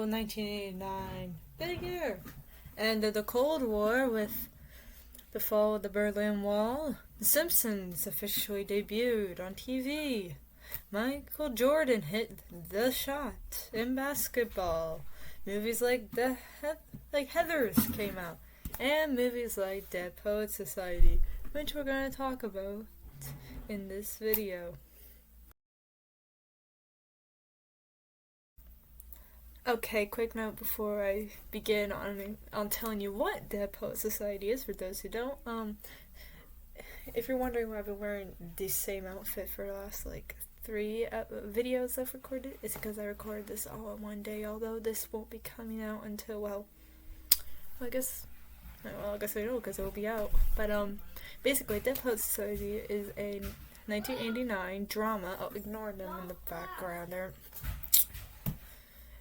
1989, big year. End of the Cold War with the fall of the Berlin Wall. The Simpsons officially debuted on TV. Michael Jordan hit the shot in basketball. Movies like Heathers came out. And movies like Dead Poets Society, which we're going to talk about in this video. Okay, quick note before I begin on telling you what Dead Poet Society is, for those who don't. If you're wondering why I've been wearing the same outfit for the last, 3 videos I've recorded, it's because I recorded this all in one day, although this won't be coming out until, I guess I know, because it will be out. But, basically, Dead Poet Society is a 1989 drama. Oh, ignore them in the background there.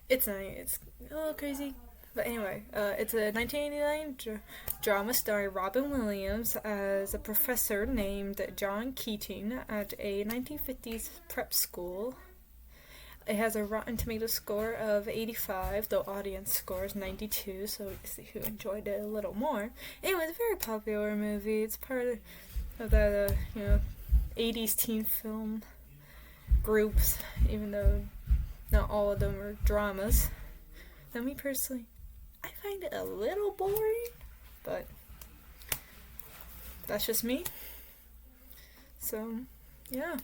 It's a little crazy, but anyway, it's a 1989 drama starring Robin Williams as a professor named John Keating at a 1950s prep school. It has a Rotten Tomatoes score of 85, though audience score is 92, so you see who enjoyed it a little more. Anyway, it's a very popular movie. It's part of the 80s teen film groups, even though not all of them are dramas. Now, me personally, I find it a little boring, but that's just me. So, yeah.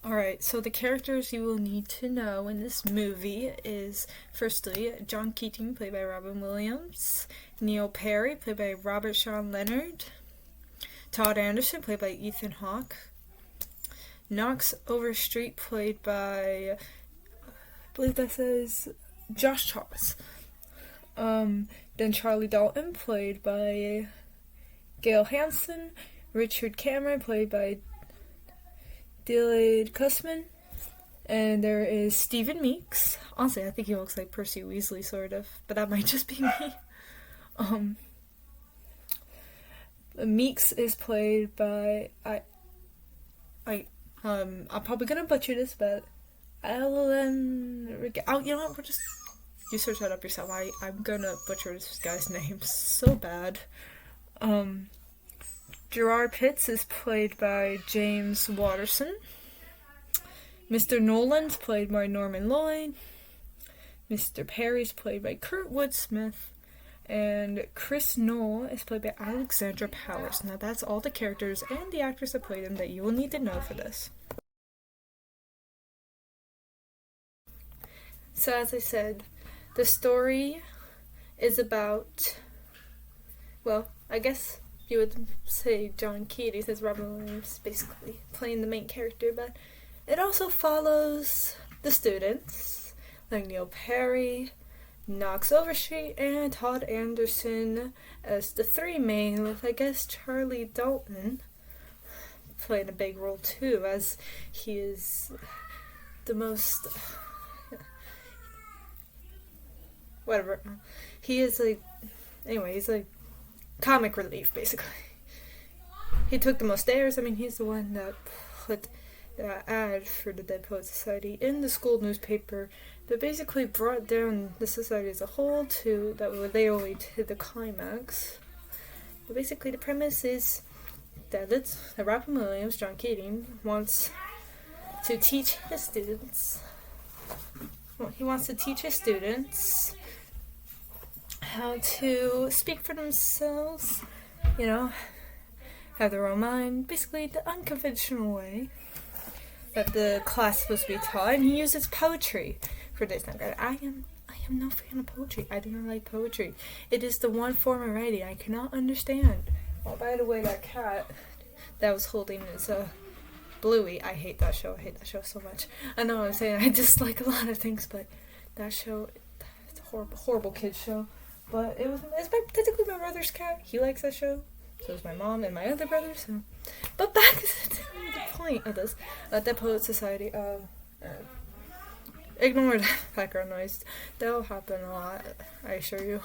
Alright, so the characters you will need to know in this movie is, firstly, John Keating, played by Robin Williams, Neil Perry, played by Robert Sean Leonard, Todd Anderson, played by Ethan Hawke, Knox Overstreet, played by, I believe that says, Josh Charles. Then Charlie Dalton, played by Gail Hansen, Richard Cameron, played by Dillard Cussman, and there is Stephen Meeks. Honestly, I think he looks like Percy Weasley, sort of, but that might just be me. Meeks is played by I'm probably gonna butcher this, but Alan. Oh, you know what? You search that up yourself. I'm gonna butcher this guy's name so bad. Gerard Pitts is played by James Watterson. Mr. Nolan's played by Norman Lloyd. Mr. Perry's played by Kurt Woodsmith. And Chris Knoll is played by Alexandra Powers. Now that's all the characters and the actors that played them that you will need to know for this. So as I said, the story is about, well, I guess you would say John Keating, says Robin Williams basically playing the main character, but it also follows the students, like Neil Perry, Knox Overstreet, and Todd Anderson as the 3 main, with, I guess, Charlie Dalton playing a big role too, as he is the most, whatever, he is he's comic relief, basically. He took the most airs. I mean, he's the one that put the ad for the Dead Poets Society in the school newspaper that basically brought down the society as a whole to the climax. But basically the premise is that Robin Williams, John Keating, wants to teach his students how to speak for themselves, have their own mind, basically the unconventional way that the class was to be taught, and he uses poetry for this. Now, I am no fan of poetry. I do not like poetry. It is the one form of writing I cannot understand. Oh, by the way, that cat that I was holding is Bluey. I hate that show. I hate that show so much. I know what I'm saying. I dislike a lot of things, but that show, it's a horrible kids show. But it's technically my brother's cat. He likes that show. So is my mom and my other brother. So, but back to the point of this, Dead Poets Society. Ignore the background noise. That'll happen a lot, I assure you.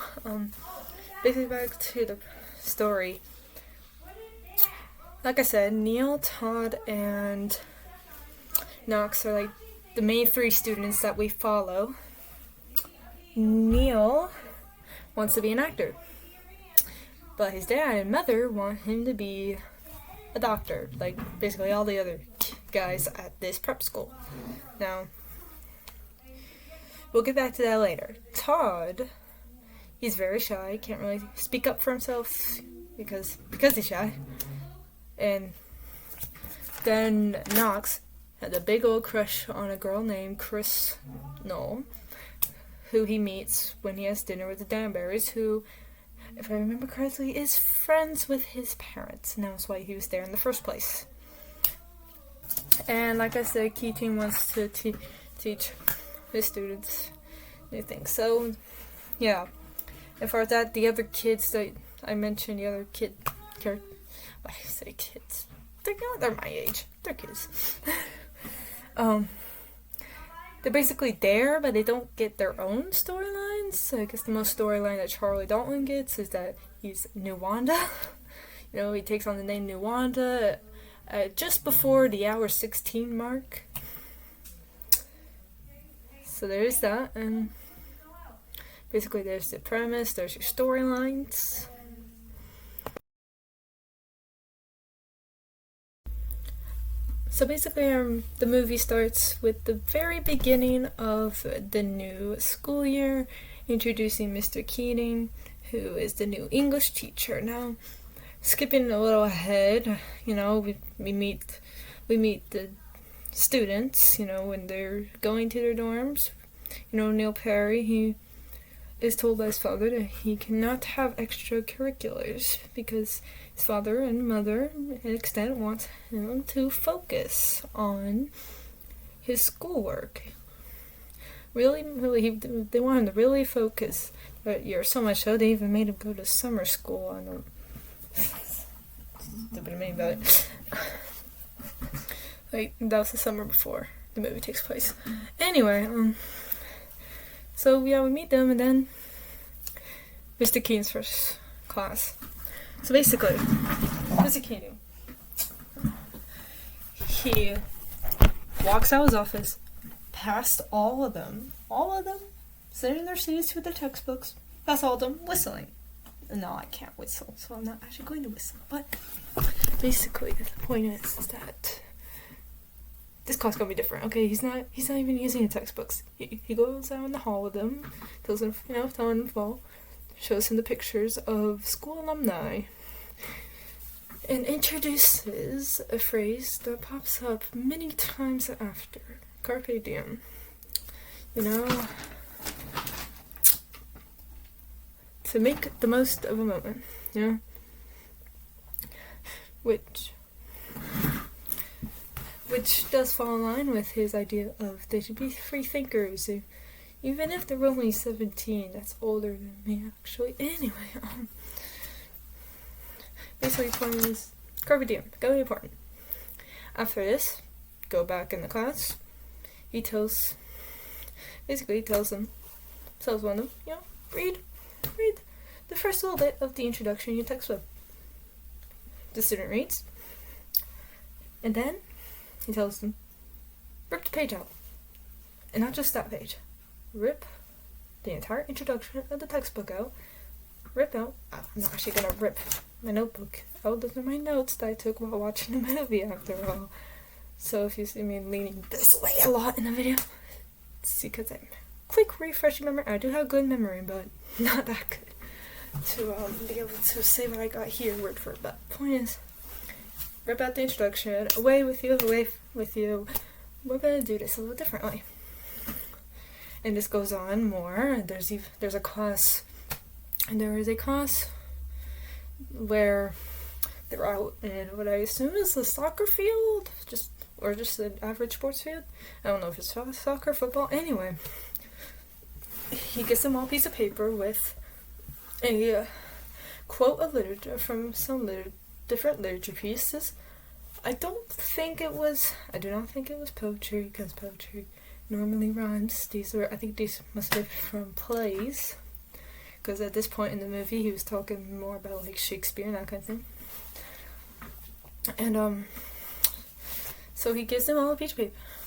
Basically, back to the story. Like I said, Neil, Todd, and Knox are like the main three students that we follow. Neil wants to be an actor, but his dad and mother want him to be a doctor, like basically all the other guys at this prep school. Now, we'll get back to that later. Todd, he's very shy, can't really speak up for himself because he's shy. And then Knox had a big old crush on a girl named Chris Knoll, who he meets when he has dinner with the Danberries, who, if I remember correctly, is friends with his parents, and that was why he was there in the first place. And like I said, Keating wants to teach his students new things. So, yeah. And for that, the other kids that I mentioned, the other I say kids. They're my age. They're kids. They're basically there, but they don't get their own storylines. So I guess the most storyline that Charlie Dalton gets is that he's New Wanda. He takes on the name New Wanda just before the hour 16 mark. So there is that, and basically there's the premise, there's your storylines. So basically, the movie starts with the very beginning of the new school year, introducing Mr. Keating, who is the new English teacher. Now, skipping a little ahead, we meet the students, when they're going to their dorms. Neil Perry, he is told by his father that he cannot have extracurriculars because his father and mother, to an extent, want him to focus on his schoolwork. Really, they want him to really focus that year. So much so they even made him go to summer school. I don't stupid me, but that was the summer before the movie takes place. Anyway, so yeah, we meet them, and then Mr. Keating's first class. So basically, Mr. Keating, he walks out of his office, past all of them, sitting in their seats with their textbooks, past all of them, whistling. No, I can't whistle, so I'm not actually going to whistle. But basically, the point is that this class gonna be different. Okay, he's not even using the textbooks. He goes out in the hall with them, tells them, telling them all, shows him the pictures of school alumni, and introduces a phrase that pops up many times after. Carpe diem. To make the most of a moment, which does fall in line with his idea of they should be free thinkers, even if they're only 17. That's older than me, actually. Anyway, basically the point is, carpe diem, go be important. After this, go back in the class. He tells them, tells one of them, read the first little bit of the introduction in your textbook. The student reads, and then he tells them, rip the page out. And not just that page. Rip the entire introduction of the textbook out. Rip out. I'm not actually going to rip my notebook out. Those are my notes that I took while watching the movie, after all. So if you see me leaning this way a lot in the video, it's because I'm quick refreshing memory. I do have good memory, but not that good to be able to say what I got here word for word. But point is, rip out the introduction. Away with you. We're gonna do this a little differently. And this goes on more. There is a class where they're out in what I assume is the soccer field, just an average sports field. I don't know if it's soccer, football. Anyway, he gives them all a piece of paper with a quote of literature from some different literature pieces. I do not think it was poetry, because poetry normally rhymes. I think these must have been from plays, because at this point in the movie he was talking more about like Shakespeare and that kind of thing. And so he gives them all a piece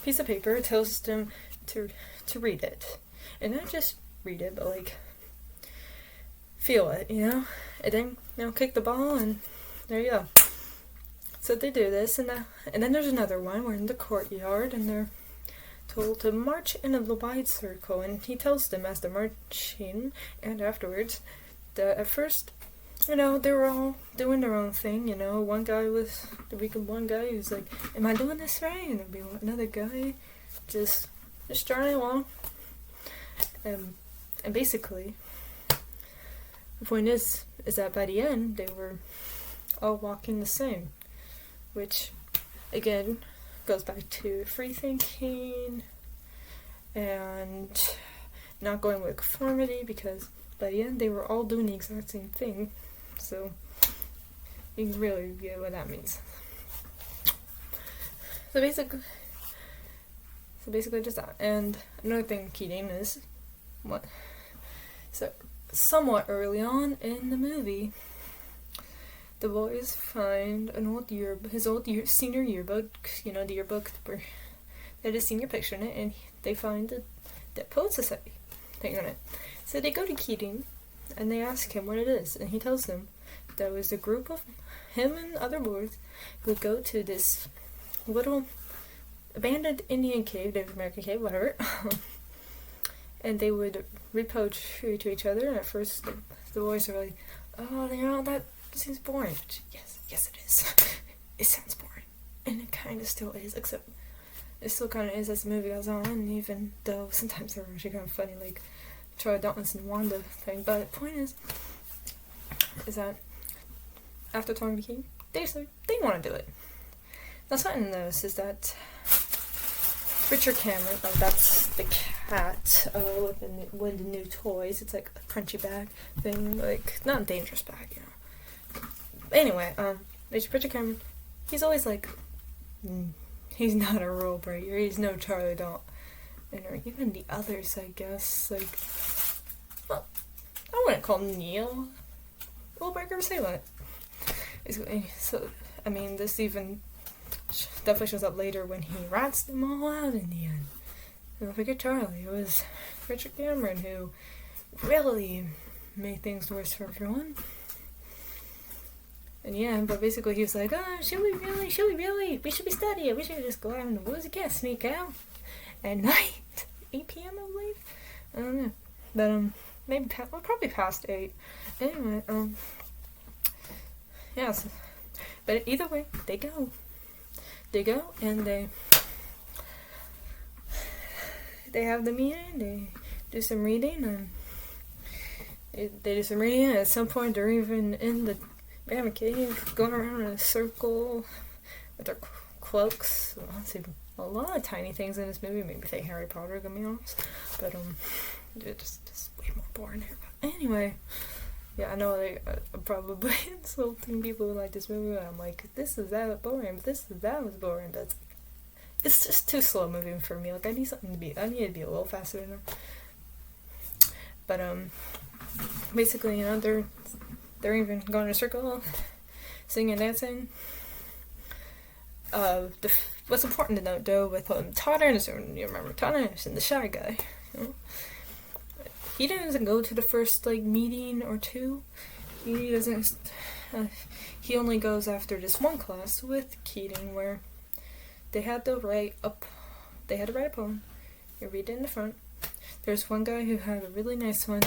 piece of paper, tells them to read it. And not just read it, but like feel it, you know? And then, kick the ball, and there you go. So they do this, and then there's another one. We're in the courtyard, and they're told to march in a wide circle, and he tells them as they're marching, and afterwards, that at first, they were all doing their own thing, one guy was like, am I doing this right? And there'd be another guy just starting along, and basically, the point is that by the end, they were all walking the same, which, again, goes back to free thinking and not going with conformity, because by the end, they were all doing the exact same thing, so you can really get what that means. So basically just that. And another thing Keating is, somewhat early on in the movie, the boys find his old senior yearbook, the yearbook where they had a senior picture in it, and they find the Poet Society thing on it. So they go to Keating, and they ask him what it is, and he tells them that it was a group of him and other boys who would go to this little abandoned Indian cave, Native American cave, whatever, and they would read poetry to each other, and at first the boys are like, oh, that seems boring. But yes it is. It sounds boring. And it kind of still is, except it still kind of is as the movie goes on, even though sometimes they're actually kind of funny, like Charlie Dalton's and Wanda thing. But the point is that after talking to King, they want to do it. Now, something to notice is that Richard Cameron, like that's the cat with the new toys. It's like a crunchy bag thing, like not a dangerous bag, Anyway, Richard Cameron, he's always like, he's not a rule breaker. He's no Charlie Dalton, or even the others, I guess. Like, well, I wouldn't call Neil rule breaker. Say what? So, I mean, this even definitely shows up later when he rats them all out in the end. Don't forget Charlie. It was Richard Cameron who really made things worse for everyone. And yeah, but basically he was like, should we really? We should be studying. We should just go out in the woods again, sneak out at night, 8 p.m. I believe. I don't know, but maybe probably past 8. Anyway, yeah. So, but either way, they go, and they have the meeting. They do some reading, and they do some reading. And at some point, they're even in the cave, going around in a circle with their cloaks. Well, I see a lot of tiny things in this movie. Maybe think Harry Potter, to be honest. But it's just way more boring here. But anyway, yeah, I know I'm probably insulting people who like this movie. And I'm like, this is that boring. That was boring. But it's just too slow moving for me. Like I need to be a little faster than that. But basically, they're even going in a circle, singing and dancing. What's important to note, though, with Todd Anderson, you remember Todd Anderson, the shy guy, he doesn't go to the first meeting or two. He doesn't. He only goes after this one class with Keating, where they had to write a poem. You read it in the front. There's one guy who had a really nice one.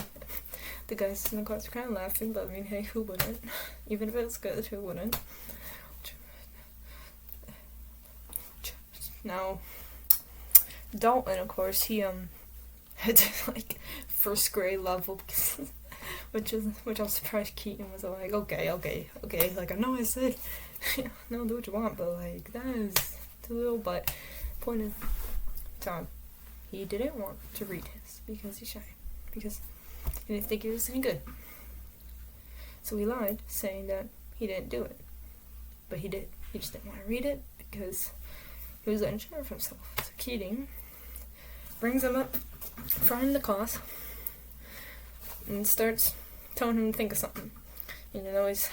The guys in the class were kind of laughing, but I mean, hey, who wouldn't? Even if it's good, who wouldn't? Now, Dalton, of course, he had first grade level, which I'm surprised Keaton was like, okay. Like I know I said, no, do what you want, but that is too little. But point is, Tom, he didn't want to read his because he's shy, because he didn't think it was any good. So he lied, saying that he didn't do it, but he did. He just didn't want to read it because he was unsure of himself. So Keating brings him up front of the class and starts telling him to think of something. And he's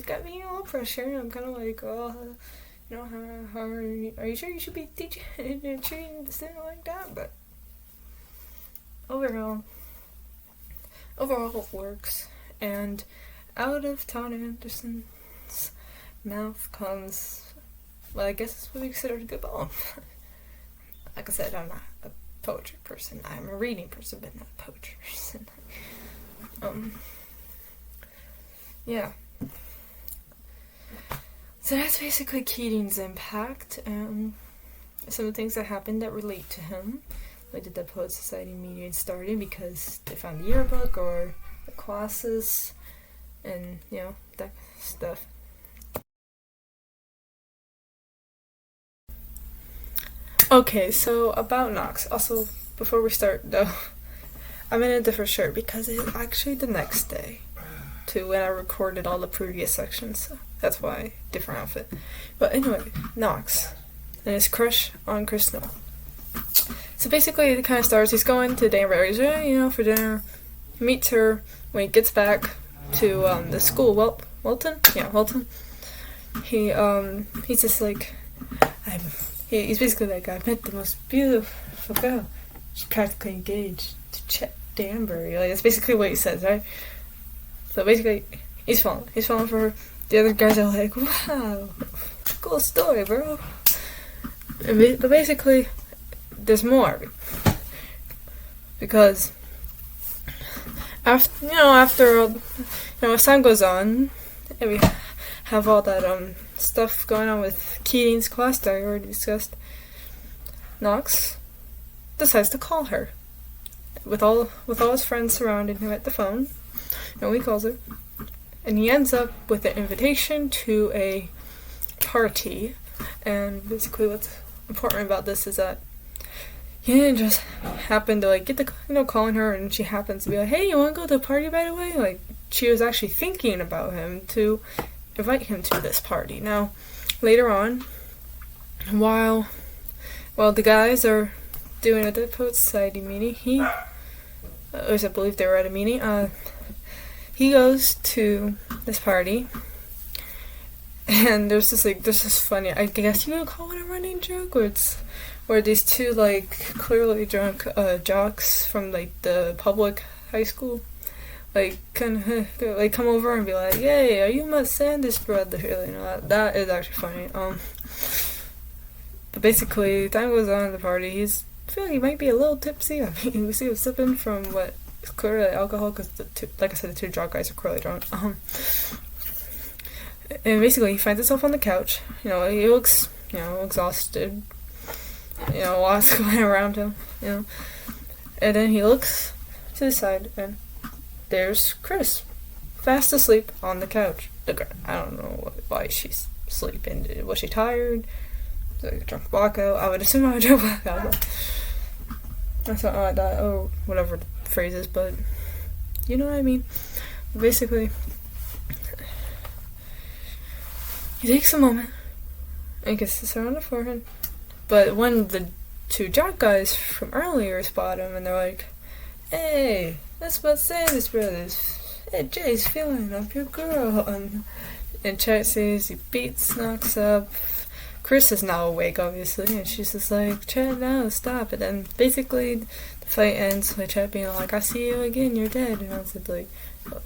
got me a little pressure. I'm kind of like, you know, how are you sure you should be teaching and treating the student like that? But overall it works. And out of Todd Anderson's mouth comes, well, I guess it's what we consider a good poem. Like I said, I'm not a poetry person. I'm a reading person, but not a poetry person. Yeah. So that's basically Keating's impact, and some of the things that happened that relate to him. Like the Dead Poets Society meeting started because they found the yearbook or the classes, and, you know, that stuff. Okay, so about Knox. Also, before we start, though, I'm in a different shirt because it's actually the next day to when I recorded all the previous sections, so that's why different outfit. But anyway, Knox and his crush on Chris Snow. So basically, it kind of starts. He's going to Danbury's, you know, for dinner. He meets her when he gets back to the school. Welton. He's just like, he's basically like, I've met the most beautiful girl. She's practically engaged to Chet Danbury. Like, that's basically what he says, right? So basically, he's falling for her. The other guys are like, wow, cool story, bro. But basically, there's more. Because after as time goes on, and we have all that stuff going on with Keating's class that I already discussed, Knox decides to call her. With all his friends surrounding him at the phone, he calls her, and he ends up with an invitation to a party. And basically, what's important about this is that he didn't just happen to get the calling her, and she happens to be like, "Hey, you want to go to the party, by the way?" Like, she was actually thinking about him to invite him to this party. Now, later on, while the guys are doing a Dead Poets Society meeting, I believe they were at a meeting. He goes to this party, and there's this funny, I guess you would call it a running joke, where these two clearly drunk jocks from the public high school come over and be like, "Yay, are you my Sanders brother?" That is actually funny. But basically, time goes on at the party. I feel like he might be a little tipsy. I mean, we see him sipping from what is clearly alcohol, because like I said, the two drunk guys are clearly drunk. And basically, he finds himself on the couch. He looks, exhausted. What's going around him, And then he looks to the side, and there's Chris, fast asleep on the couch. I don't know why she's sleeping. Was she tired? Was it a drunk blackout? I would assume I would drunk blackout, but that's not like that, or whatever the phrase is, but you know what I mean. Basically, he takes a moment and kisses her on the forehead. But when the two jock guys from earlier spot him, and they're like, "Hey, that's what Sanders brothers. Hey, Jay's feeling up your girl." And Chet sees he beats Knox up. Chris is now awake, obviously, and she's just like, "Chet, no, stop." And then basically the fight ends with Chet being like, "I see you again, you're dead." And I was like,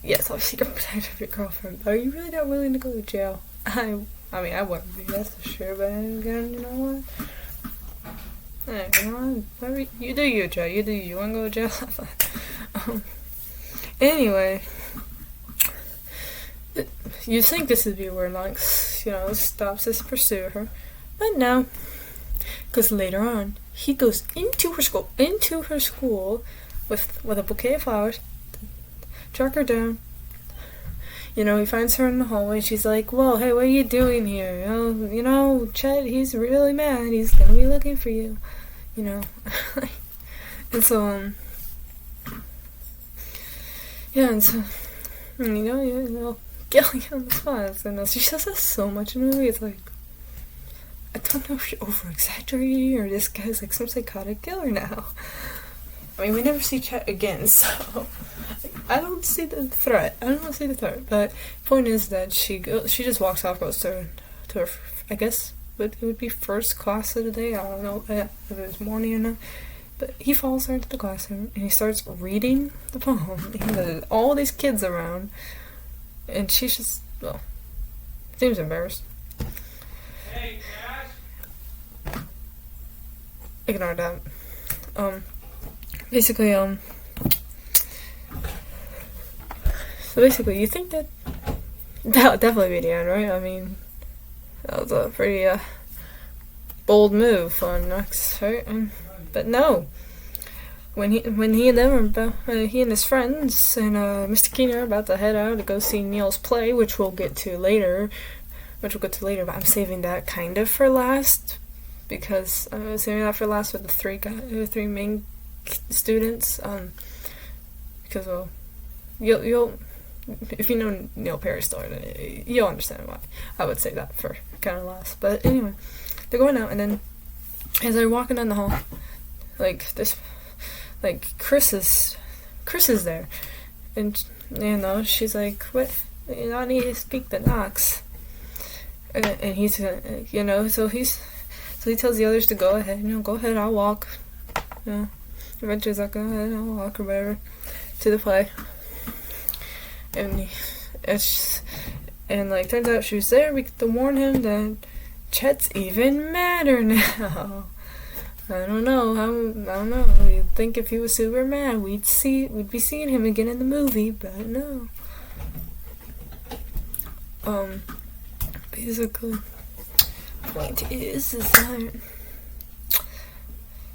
"Yes, obviously you're protective of your girlfriend, but are you really not willing to go to jail?" I mean, I wouldn't be, that's for sure, but again, you know what? Hey, you do you, Joe. You do you. You want to go to jail? Anyway, you'd think this would be where Knox, stops his pursuit of her, but no, because later on he goes into her school with a bouquet of flowers, track her down. He finds her in the hallway. She's like, "Whoa, hey, what are you doing here? Chet, he's really mad. He's gonna be looking for you." And so, Gilly on the spot. And she says that so much in the movie. It's like, I don't know if you're over-exaggerating or this guy's some psychotic killer now. I mean, we never see Chet again, so I don't see the threat. But point is that she just walks off, goes to her, I guess, but it would be first class of the day. I don't know if it was morning or not. But he follows her into the classroom and he starts reading the poem. He has all these kids around, and she's just, well, seems embarrassed. Hey, Cash. Ignore that. Basically, so basically, you think that would definitely be the end, right? I mean, that was a pretty, bold move on Knox, right? But no. When he and them are about, he and his friends and Mr. Keener are about to head out to go see Neil's play, which we'll get to later. But I'm saving that kind of for last because I'm saving that for last with the three main students. Because well, you'll if you know Neil Perry's story, you'll understand why I would say that for kind of last. But anyway, they're going out, and then as they're walking down the hall, Chris is there, and she's like, "What? I need to speak to Knox," and he's so he tells the others to go ahead, go ahead, I'll walk. Eventually he's like, go ahead, I'll walk or whatever to the play, and turns out she was there to warn him that Chet's even madder now. I don't know. You'd think if he was super mad, we'd be seeing him again in the movie, but no. Basically, point is that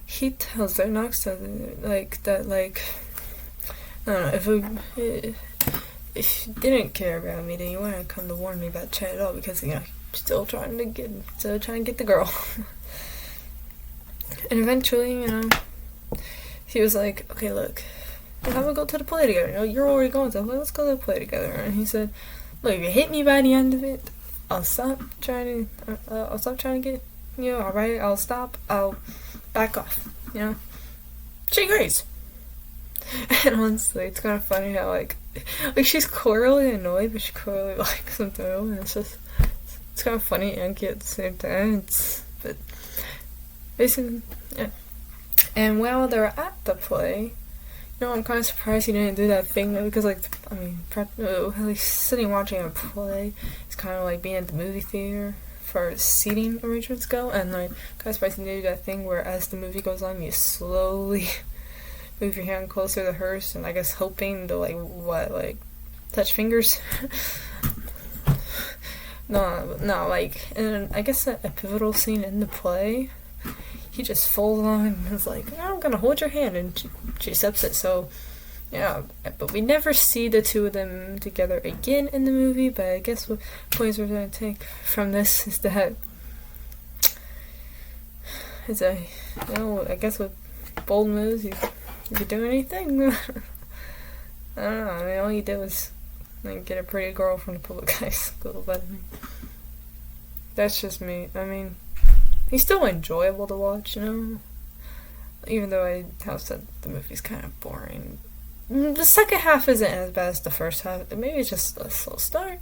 he tells her, Knox tells her, I don't know, if you didn't care about me, then you wouldn't come to warn me about Chet at all, because, still trying to get the girl. And eventually, he was like, okay, look, how about we go to the play together? You're already going, so let's go to the play together. And he said, look, if you hit me by the end of it, I'll stop trying to get, alright, I'll back off, She agrees. And honestly, it's kind of funny how, she's clearly annoyed, but she clearly likes him too, and it's kind of funny and cute at the same time, but basically, yeah. And while they're at the play, I'm kind of surprised he didn't do that thing, because, sitting watching a play is kind of like being at the movie theater for seating arrangements go, and, kind of surprised he didn't do that thing where as the movie goes on, you slowly move your hand closer to hers, and I guess hoping to, touch fingers. No, and I guess a pivotal scene in the play, he just folds on and is like, I'm gonna hold your hand, and she accepts it, so, yeah, but we never see the two of them together again in the movie, but I guess what points we're gonna take from this is that, I guess with bold moves, you could do anything. I don't know, all you did was get a pretty girl from the public high school, but that's just me. He's still enjoyable to watch, even though I have said the movie's kind of boring. The second half isn't as bad as the first half. Maybe it's just a slow start,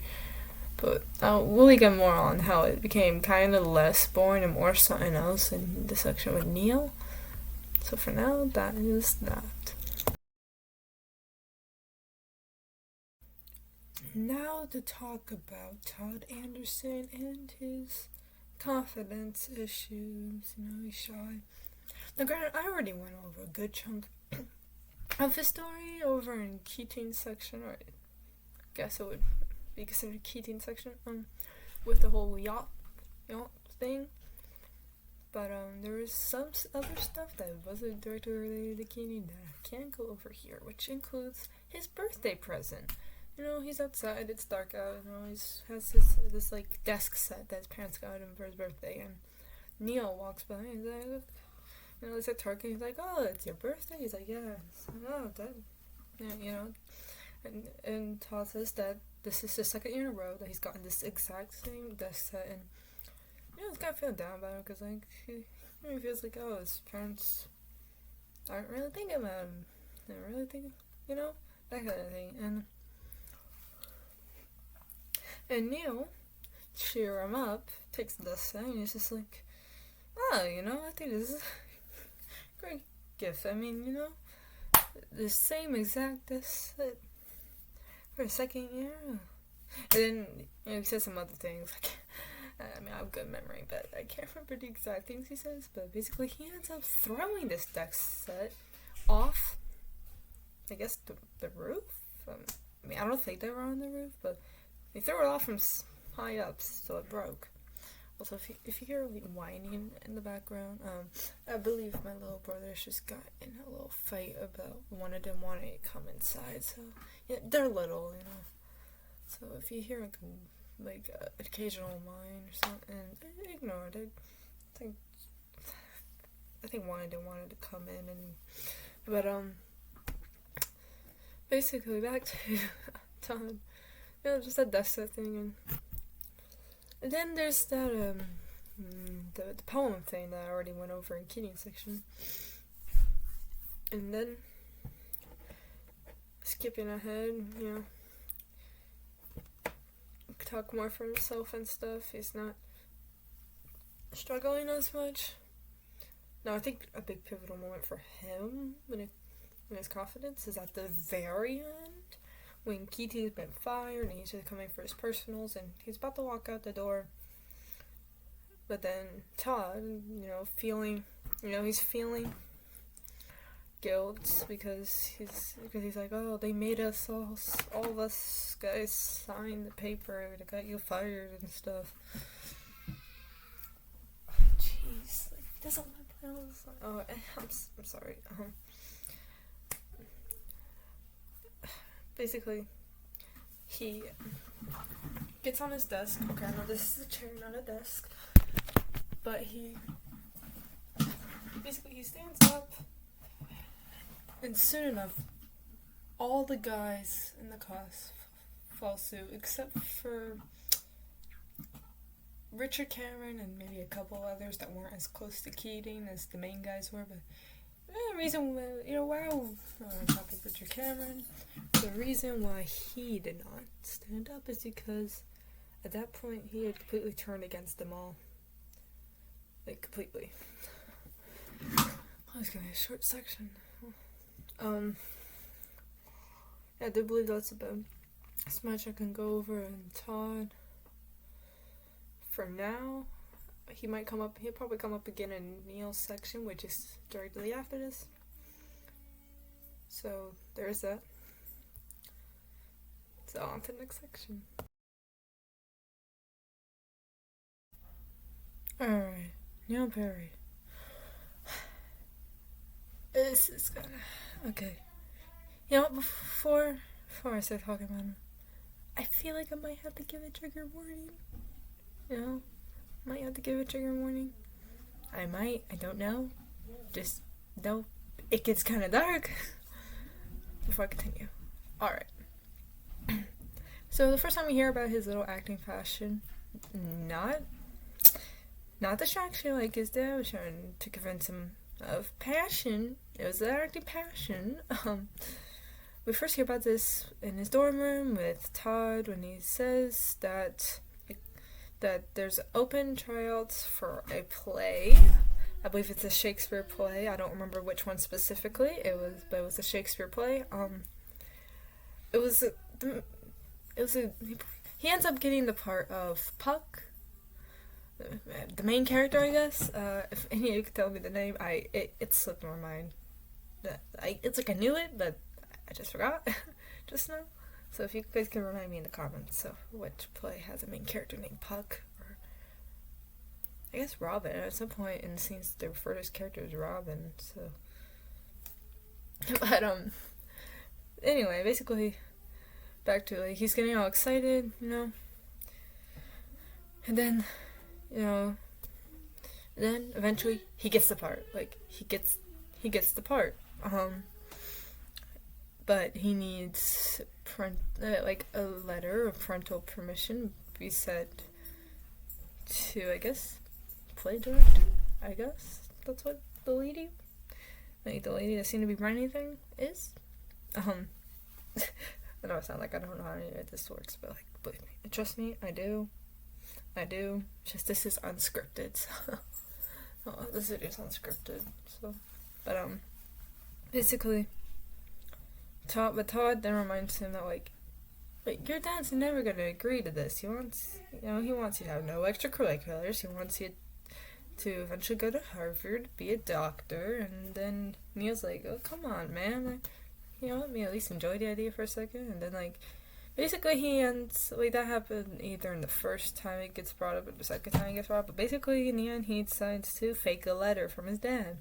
but we'll get more on how it became kind of less boring and more something else in the section with Neil. So for now, that is that. Now to talk about Todd Anderson and his confidence issues. He's shy. Now, granted, I already went over a good chunk of his story over in Keating's section, or I guess it would be considered Keating section, with the whole yacht thing. But there was some other stuff that wasn't directly related to Keating that I can't go over here, which includes his birthday present. He's outside, it's dark out, he has this desk set that his parents got him for his birthday, and Neil walks by, and he's like, it's at Target, he's like, oh, it's your birthday? He's like, yeah, oh, that, yeah, and Todd says that this is the second year in a row that he's gotten this exact same desk set, and, he's kind of feeling down about it, because, he feels like, oh, his parents aren't really thinking about him, they're really thinking, that kind of thing, and Neil cheer him up, takes the set, and he's just like, oh, I think this is a great gift. I mean, the same exact set for a second year. And then, he says some other things, like, I have good memory, but I can't remember the exact things he says, but basically he ends up throwing this deck set off, I guess, the roof? I don't think they were on the roof, but they threw it off from high up, so it broke. Also, if you hear like whining in the background, I believe my little brothers just got in a little fight about one of them wanting to come inside, so, yeah, they're little, so if you hear like occasional whine or something, ignore it. I think one of them wanted to come in, but basically back to Todd, just that desk set thing, and then there's that the poem thing that I already went over in Keating's section, and then skipping ahead, talk more for himself and stuff. He's not struggling as much. No, I think a big pivotal moment for him when his confidence is at the very end, when Keating's been fired and he's just coming for his personals and he's about to walk out the door. But then Todd, he's feeling guilt because he's like, oh, they made us all of us guys sign the paper that got you fired and stuff. Jeez, doesn't my plans? Oh, I'm sorry. Basically, he gets on his desk. Okay, I know this is a chair, not a desk, but he stands up. And soon enough, all the guys in the class fall suit, except for Richard Cameron and maybe a couple others that weren't as close to Keating as the main guys were. But the reason, why on top of Richard Cameron, the reason why he did not stand up is because at that point he had completely turned against them all. Like, completely. I was gonna be a short section. I do believe that's about as much I can go over in Todd. For now, he'll probably come up again in Neil's section, which is directly after this. So, there's that. So, on to the next section. Alright, Neil Perry. This is gonna... Okay. Before I start talking about him, I feel like I might have to give a trigger warning. Might have to give a trigger warning. I don't know. Just know it gets kind of dark. Before I continue. Alright. So the first time we hear about his little acting passion, not distraction like his dad was trying to convince him of passion. It was an acting passion. We first hear about this in his dorm room with Todd when he says that there's open tryouts for a play. I believe it's a Shakespeare play. I don't remember which one specifically. It was a Shakespeare play. He ends up getting the part of Puck, the main character, I guess. If any of you could tell me the name, it slipped my mind. It's like I knew it, but I just forgot just now. So if you guys can remind me in the comments, so which play has a main character named Puck, or I guess Robin. At some point in the scenes, they refer to his character as Robin. So, but anyway, basically, back to he's getting all excited, and then, then eventually he gets the part. He gets the part. But he needs a letter of parental permission be sent to, I guess, play director. I guess that's what the lady that seemed to be running anything is. I know it sounds like I don't know how any of this works, but believe me, trust me, I do. I do. Just this is unscripted, so this video's unscripted. So, but basically, Todd then reminds him that like your dad's never gonna agree to this. He wants you to have no extracurriculars. He wants you to eventually go to Harvard, be a doctor, and then Neil's like, oh, come on, man. Like, let me at least enjoy the idea for a second. And then, basically he ends, that happened either in the first time it gets brought up or the second time it gets brought up, but basically in the end he decides to fake a letter from his dad.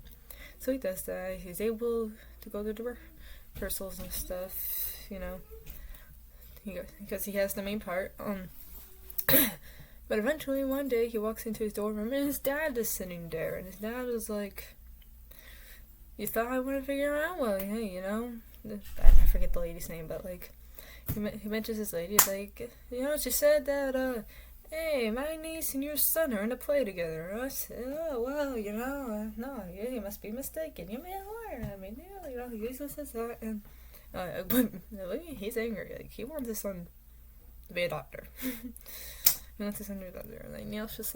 So he does that. He's able to go to the rehearsals and stuff, because he has the main part. But eventually, one day, he walks into his dorm room, and his dad is sitting there, and his dad is like, you thought I wouldn't figure it out? Well, hey, I forget the lady's name, but, he mentions this lady, he's like, she said that, hey, my niece and your son are in a play together. I said, oh, well, no, you must be mistaken. You mean where? I mean, he usually says that, and, he's angry, he wants his son to be a doctor. He wants his son to be a doctor, and, Neil's just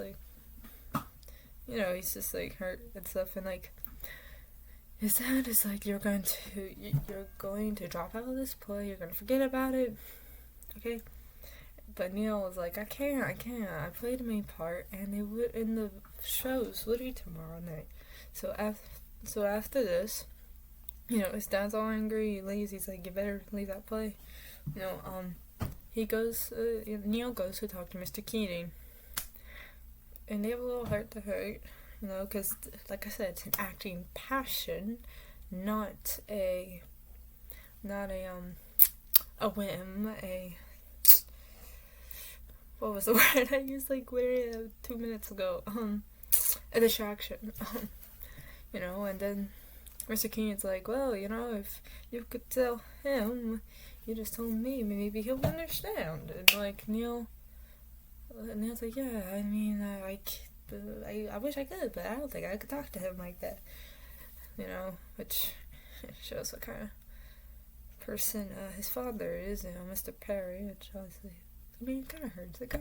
he's just, hurt and stuff, and, his dad is like, you're going to drop out of this play, you're going to forget about it, okay? But Neil was like, I can't, I played the main part, and they would, in the shows, literally tomorrow night. So after this, his dad's all angry, he leaves, he's like, you better leave that play. He goes, Neil goes to talk to Mr. Keating, and they have a little heart to hurt, because, like I said, it's an acting passion, not a whim, what was the word I used, literally 2 minutes ago, a distraction, and then Mr. Keating's like, well, if you could tell him, you just told me, maybe he'll understand, and, Neil's like, yeah, I mean, I wish I could, but I don't think I could talk to him like that, which shows what kind of person his father is, Mr. Perry, which obviously, it kind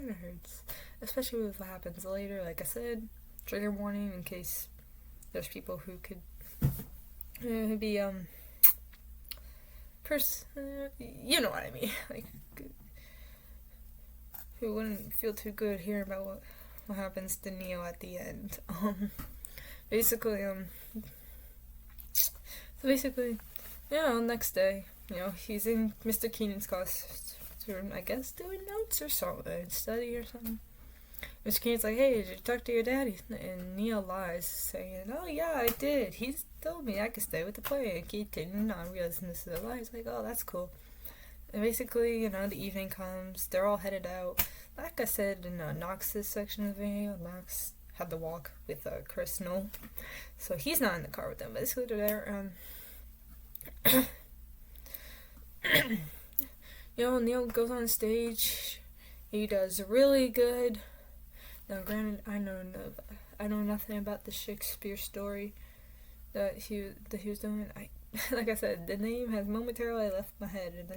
of hurts, especially with what happens later. Like I said, trigger warning in case there's people who could be, you know what I mean, who wouldn't feel too good hearing about what happens to Neo at the end. Basically, next day, he's in Mr. Keenan's classroom, I guess, doing notes or something, study or something. Mr. Keenan's like, hey, did you talk to your daddy? And Neo lies, saying, oh yeah, I did. He told me I could stay with the play. And Keaton, not realizing this is a lie, he's like, oh, that's cool. And basically, the evening comes, they're all headed out. Like I said in Knox's section of the video, Knox had to walk with Chris Knoll, so he's not in the car with them. Basically, they're there. Neil goes on stage. He does really good. Now, granted, I know nothing about the Shakespeare story that he was doing. Like I said, the name has momentarily left my head, and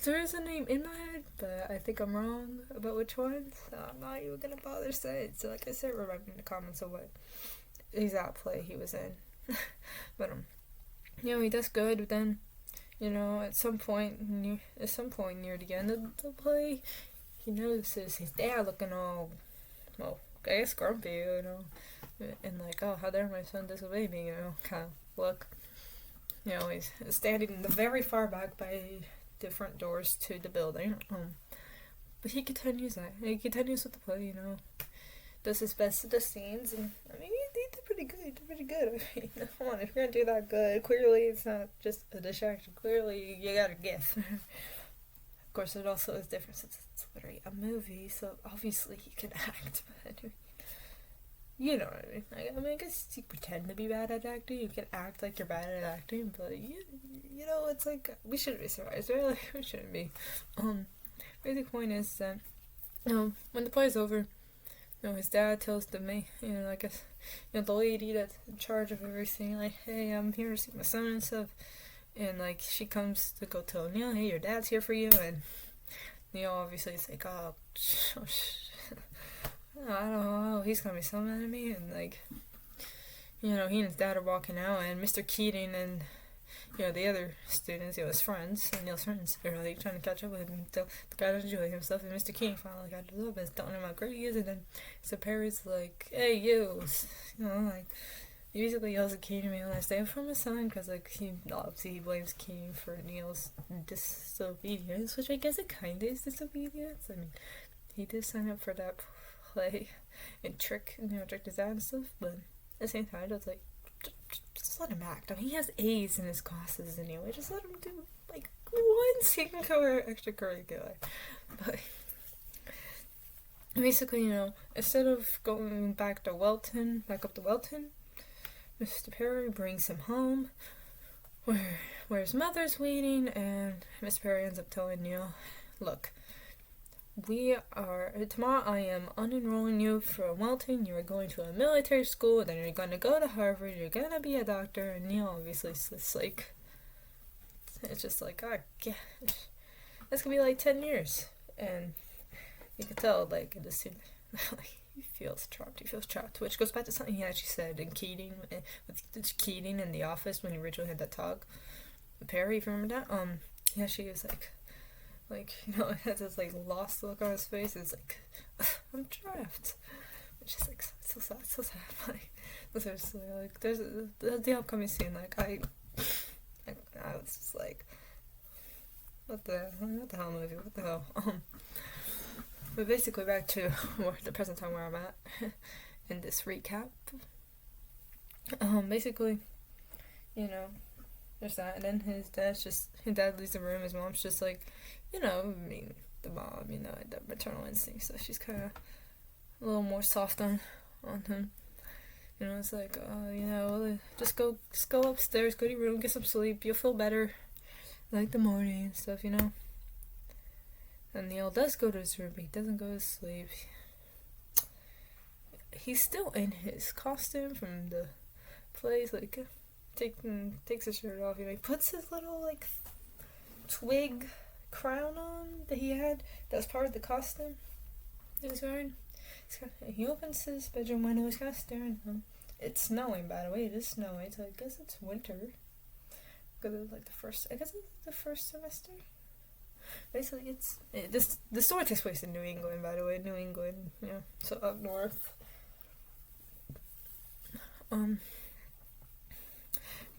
there is a name in my head, but I think I'm wrong about which one, so I'm not even gonna bother saying it. So, like I said, remember in the comments of what exact play he was in. But he does good. But then, at some point near the end of the play, he notices his dad looking all, well, I guess grumpy, and oh, how dare my son disobey me, kind of look. He's standing in the very far back by different doors to the building. But he continues that. He continues with the play, does his best at the scenes, and I mean, he did pretty good. I mean, come on, if you're gonna do that good, clearly it's not just a distraction. Clearly, you got a gift. Of course, it also is different since it's literally a movie, so obviously he can act. But you know what I mean? I guess you pretend to be bad at acting. You can act like you're bad at acting, but it's we shouldn't be surprised, right? We shouldn't be. The point is that, when the play's over, his dad tells the I guess, the lady that's in charge of everything, hey, I'm here to see my son and stuff, and, she comes to go tell Neil, hey, your dad's here for you, and Neil obviously is like, oh, I don't know, he's gonna be so mad at me, and like, he and his dad are walking out, and Mr. Keating and the other students, his friends, and Neil's friends, are like trying to catch up with him. So the guy doesn't enjoy himself, and Mr. King finally got it up and is telling him how great he is, and then so Perry's like, "Hey, you," like, he basically yells at Keating, "Man, I stay from his son," because like he blames Keating for Neil's disobedience, which I guess it kind of is disobedience. I mean, he did sign up for that play and trick his dad and stuff, but at the same time, it's like, just let him act. I mean, he has A's in his classes anyway. Just let him do like one single extracurricular. But basically, instead of going back up to Welton, Mr. Perry brings him home, where his mother's waiting, and Mr. Perry ends up telling Neil, "Look, tomorrow I am unenrolling you from Welton. You are going to a military school, then you're going to go to Harvard, you're going to be a doctor," and Neil obviously is like, it's just like, oh gosh, that's going to be like 10 years, and you can tell, like, in the scene, like, he feels trapped, which goes back to something he actually said with Keating in the office when he originally had that talk with Perry, if you remember that, yeah, she was like, has this like lost look on his face. It's like, I'm trapped, which is like so sad. Like, seriously, like there's the upcoming scene. Like I was just like, what the hell movie? What the hell? But basically back to the present time where I'm at in this recap. Basically, there's that, and then his dad leaves the room. His mom's just like, the mom, the maternal instinct, so she's kind of a little more soft on him. It's like, just go upstairs, go to your room, get some sleep, you'll feel better, like the morning and stuff, And Neil does go to his room, but he doesn't go to sleep. He's still in his costume from the plays, like, takes his shirt off, he puts his little, like, twig crown on that he had that was part of the costume he was wearing. He opens his bedroom window, he's kind of staring at him. It's snowing, by the way, it is snowing, so I guess it's winter. Because it's like the first semester. Basically, the story takes place in New England, by the way. New England, so up north.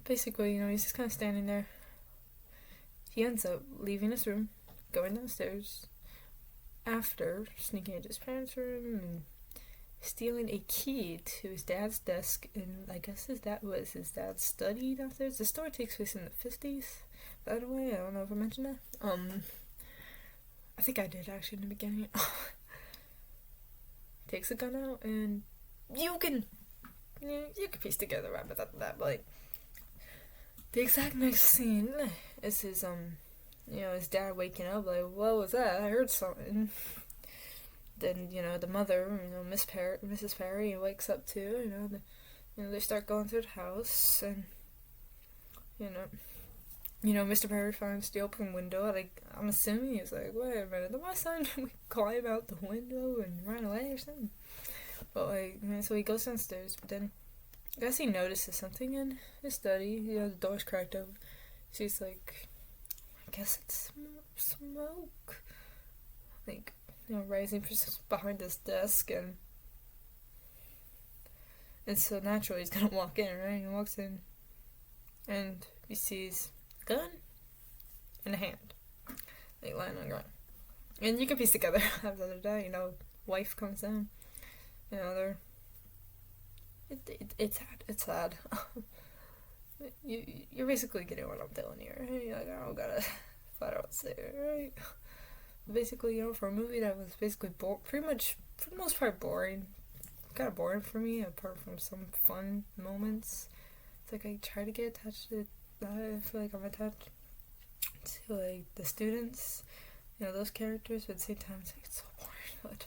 Basically, he's just kind of standing there. He ends up leaving his room, going downstairs, after sneaking into his parents' room and stealing a key to his dad's desk, and I guess that was his dad's study downstairs. The story takes place in the 50s, by the way. I don't know if I mentioned that. I think I did actually in the beginning. Takes a gun out, and you can piece together right about that, but like, the exact next scene is his his dad waking up like, what was that? I heard something. Then the mother, Mrs. Perry, wakes up too. They start going through the house, and Mr. Perry finds the open window. Like, I'm assuming he's like, wait a minute, did my son climb out the window and run away or something? But like, so he goes downstairs, but then I guess he notices something in his study. The door's cracked open. She's like, I guess it's smoke. Like, rising behind his desk, and so naturally he's gonna walk in, right? He walks in, and he sees a gun and a hand, like, lying on the ground. And you can piece together after the day, wife comes in, they're... It's sad. You're basically getting what I'm telling you, right? Like, I don't gotta flat out say it, right? Basically, for a movie that was basically pretty much, for the most part, boring. Kind of boring for me, apart from some fun moments. It's like I try to get attached to it. I feel like I'm attached to, like, the students, those characters, but at the same time, it's like, it's so boring. But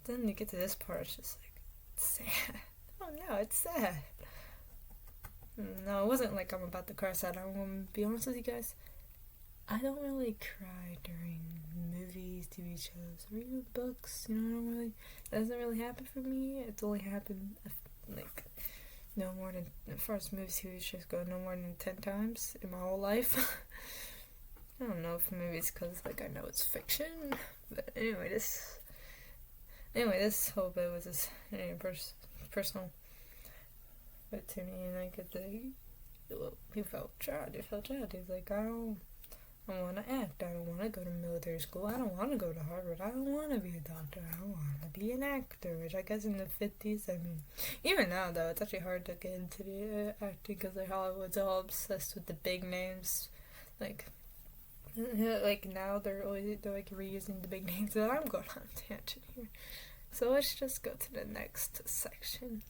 then you get to this part, it's just like, it's sad. Oh no, it's sad. No, it wasn't like I'm about to cry sad. I'm gonna be honest with you guys. I don't really cry during movies, TV shows, or even books. That doesn't really happen for me. It's only happened, like, no more than, as far as movies, TV shows go, no more than 10 times in my whole life. I don't know if maybe it's because, like, I know it's fiction, but anyway, this whole bit was just personal, but to me, like, he felt childish. He's like, I don't want to act. I don't want to go to military school. I don't want to go to Harvard. I don't want to be a doctor. I want to be an actor, which I guess in the 50s, I mean, even now, though, it's actually hard to get into the acting because, like, Hollywood's all obsessed with the big names. Like now they're like reusing the big names, but I'm going on a tangent here. So let's just go to the next section.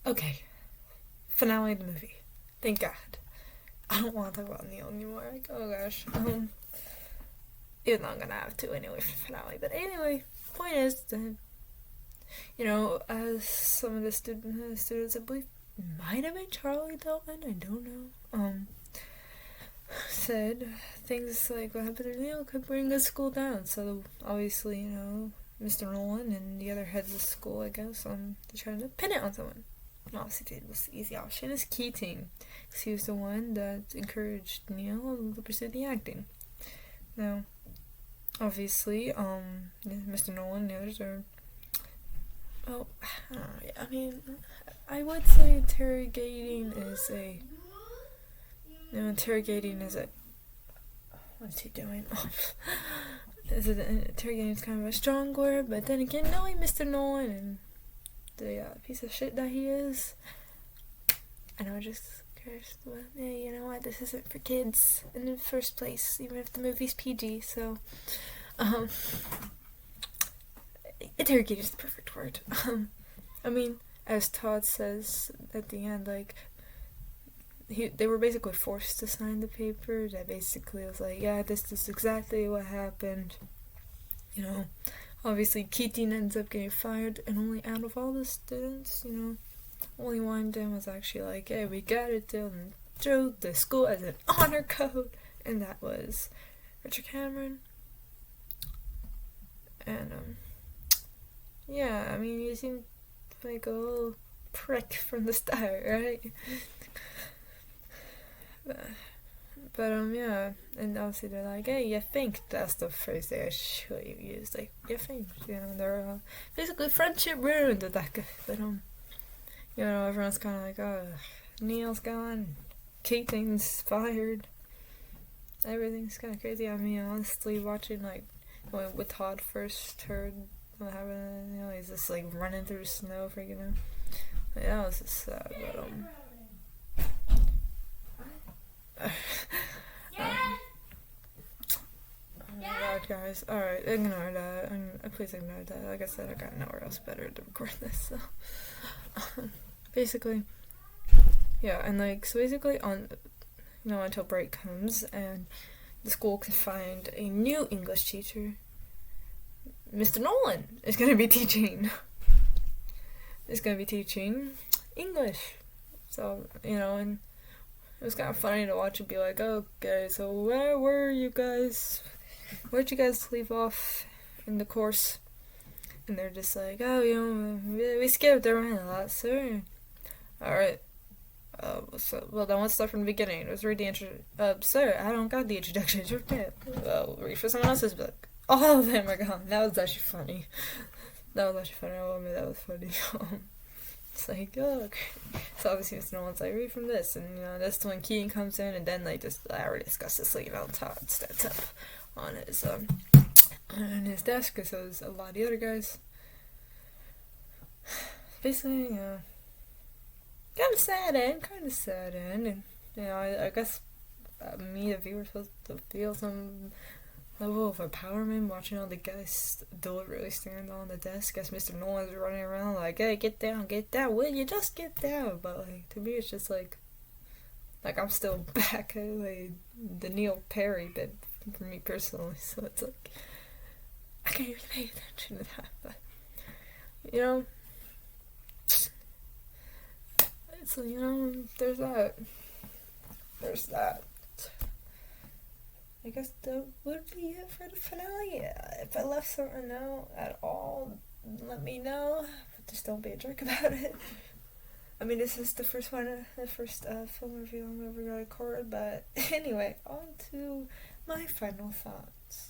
Okay, finale of the movie. Thank God. I don't want to talk about Neil anymore. Like, oh gosh. Even though I'm gonna have to anyway for the finale. But anyway, point is that, as some of the students, I believe, might have been Charlie Dalton, I don't know, said things like what happened to Neil could bring the school down. So obviously, Mr. Nolan and the other heads of the school, I guess, they're trying to pin it on someone. Obviously, it was the easy option is Keating, because he was the one that encouraged Neil to pursue the acting. Now, obviously, Mr. Nolan and the others are, I mean, I would say interrogating is a, what's he doing? Interrogating is kind of a strong word, but then again, knowing Mr. Nolan and the piece of shit that he is, I know I just cursed, but hey, you know what, this isn't for kids in the first place, even if the movie's PG, so, interrogating is the perfect word. I mean, as Todd says at the end, like, they were basically forced to sign the paper that basically was like, yeah, this is exactly what happened. Obviously Keating ends up getting fired, and only out of all the students, only one of them was actually like, hey, we got it done through the school as an honor code, and that was Richard Cameron. And, yeah, I mean, he seemed like a little prick from the start, right? But yeah, and obviously they're like, hey, you think, that's the phrase they actually use, like, you think, they're basically friendship ruined with that guy, but everyone's kind of like, oh, Neil's gone, Keating's fired, everything's kind of crazy. I mean, honestly, watching, like, when Todd first heard what happened, he's just, like, running through snow, freaking out, like, that was just sad, but, oh god, guys. Alright, ignore that. Please ignore that. Like I said, I got nowhere else better to record this, so. Basically, yeah, and like, so basically, until break comes and the school can find a new English teacher, Mr. Nolan is gonna be teaching. English. So, and it was kind of funny to watch and be like, okay, so where were you guys? Where'd you guys leave off in the course? And they're just like, we skipped around a lot, sir. Alright. Well, then let's start from the beginning. It was read the introduction. Sir, I don't got the introduction. It's okay. Well, read for someone else's book. All of them are gone. That was actually funny. I'll admit that was funny. It's like, oh, okay. So obviously Mr. Nolan's like, read from this, and that's when Keating comes in, and then like I already discussed this, like, Todd stands up on his desk, because so does a lot of the other guys. Basically, kind of sad end, and I guess me, the viewer, supposed to feel some level of empowerment watching all the guys deliberately stand on the desk as Mr. Nolan's running around like, hey, get down, will you just get down? But like, to me, it's just like I'm still back at like the Neil Perry bit for me personally, so it's like I can't even pay attention to that, but so there's that. there's that. I guess that would be it for the finale. If I left something out at all, let me know. But just don't be a jerk about it. I mean, this is the first film review I'm ever gonna record. But anyway, on to my final thoughts.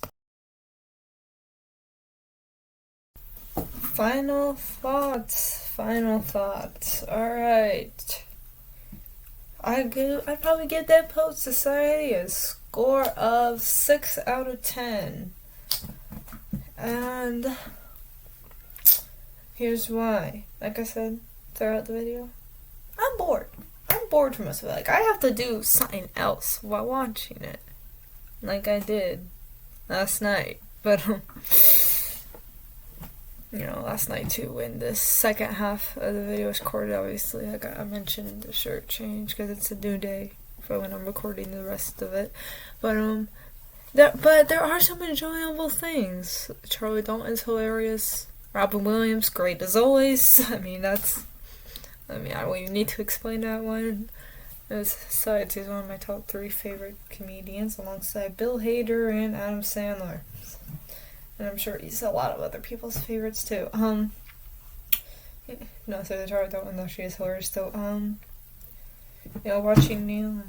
Final thoughts. Alright. I'd probably give Dead Poet Society a score of 6 out of 10. And here's why. Like I said throughout the video, I'm bored. I'm bored for most of it. Like, I have to do something else while watching it. Like I did last night. But, last night too, when the second half of the video was recorded, obviously, like I mentioned the shirt change, because it's a new day for when I'm recording the rest of it. But there are some enjoyable things. Charlie Dalton's hilarious. Robin Williams, great as always. I don't even need to explain that one. Besides, he's one of my top 3 favorite comedians, alongside Bill Hader and Adam Sandler. And I'm sure he's a lot of other people's favorites too. No, so the Charlie Dalton, though, she is hilarious. So, watching Neil,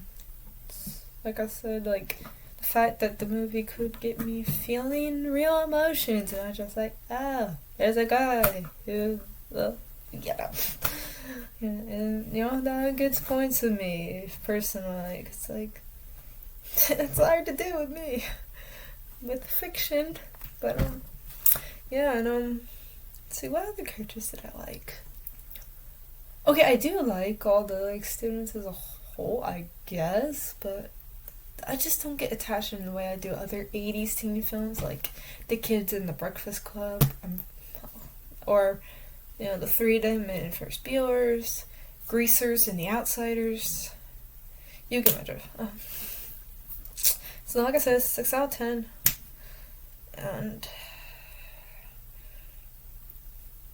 like I said, like, the fact that the movie could get me feeling real emotions, and I'm just like, there's a guy who, and that gets points with me personally. It's like, it's hard to do with me, with fiction. But let's see, what other characters did I like? Okay, I do like all the students as a whole, I guess, but I just don't get attached in the way I do other 80s teen films, like The Kids in the Breakfast Club, or The Freedom and Ferris Bueller's, Greasers and The Outsiders. You get my drift. So like I said, 6 out of 10. And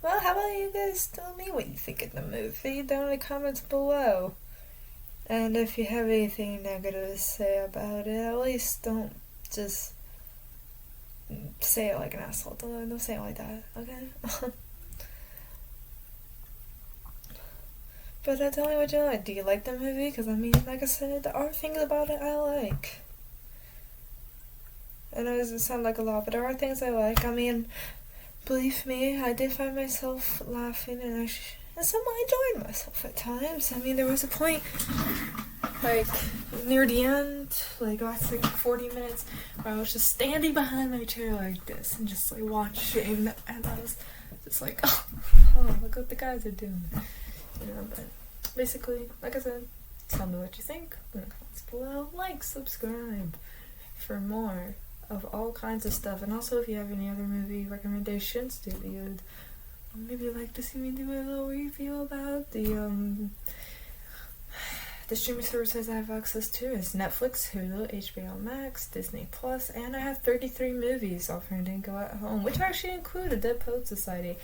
well, how about you guys tell me what you think of the movie down in the comments below? And if you have anything negative to say about it, at least don't just say it like an asshole. Don't say it like that, okay? But tell me what you like. Do you like the movie? Because like I said, there are things about it I like. I know it doesn't sound like a lot, but there are things I like. Believe me, I did find myself laughing, and somewhat enjoying myself at times. There was a point, like, near the end, like, last 40 minutes, where I was just standing behind my chair like this, and just, like, watching, and I was just like, oh, look what the guys are doing. But basically, like I said, tell me what you think in the comments below. Like, subscribe for more of all kinds of stuff, and also if you have any other movie recommendations that you'd maybe like to see me do a little review about, the streaming services I have access to is Netflix, Hulu, HBO Max, Disney Plus, and I have 33 movies offering to go at home, which actually include a Dead Poet Society.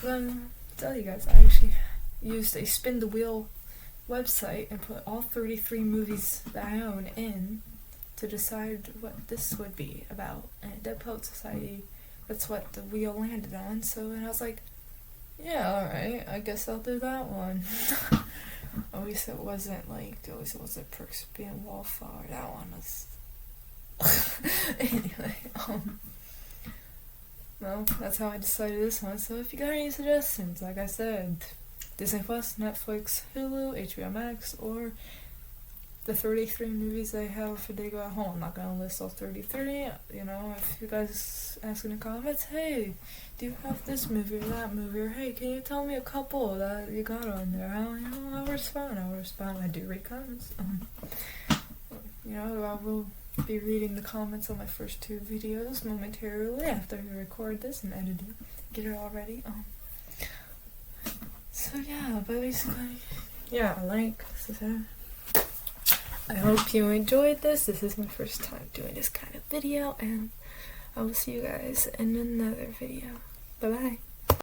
To tell you guys, I actually used a spin the wheel website and put all 33 movies that I own in to decide what this would be about. And Dead Poet Society, that's what the wheel landed on. And I was like, yeah, alright, I guess I'll do that one. At least it wasn't Perks of Being a Wallflower. That one was... Anyway, well, that's how I decided this one. So if you got any suggestions, like I said, Disney Plus, Netflix, Hulu, HBO Max, or the 33 movies I have for Day Go at Home. I'm not going to list all 33. If you guys ask in the comments, hey, do you have this movie or that movie? Or hey, can you tell me a couple that you got on there? I'll respond. I do read comments. I will be reading the comments on my first 2 videos momentarily after I record this and edit it. Get it all ready. So yeah, but basically, yeah, I hope you enjoyed this. This is my first time doing this kind of video, and I will see you guys in another video. Bye bye.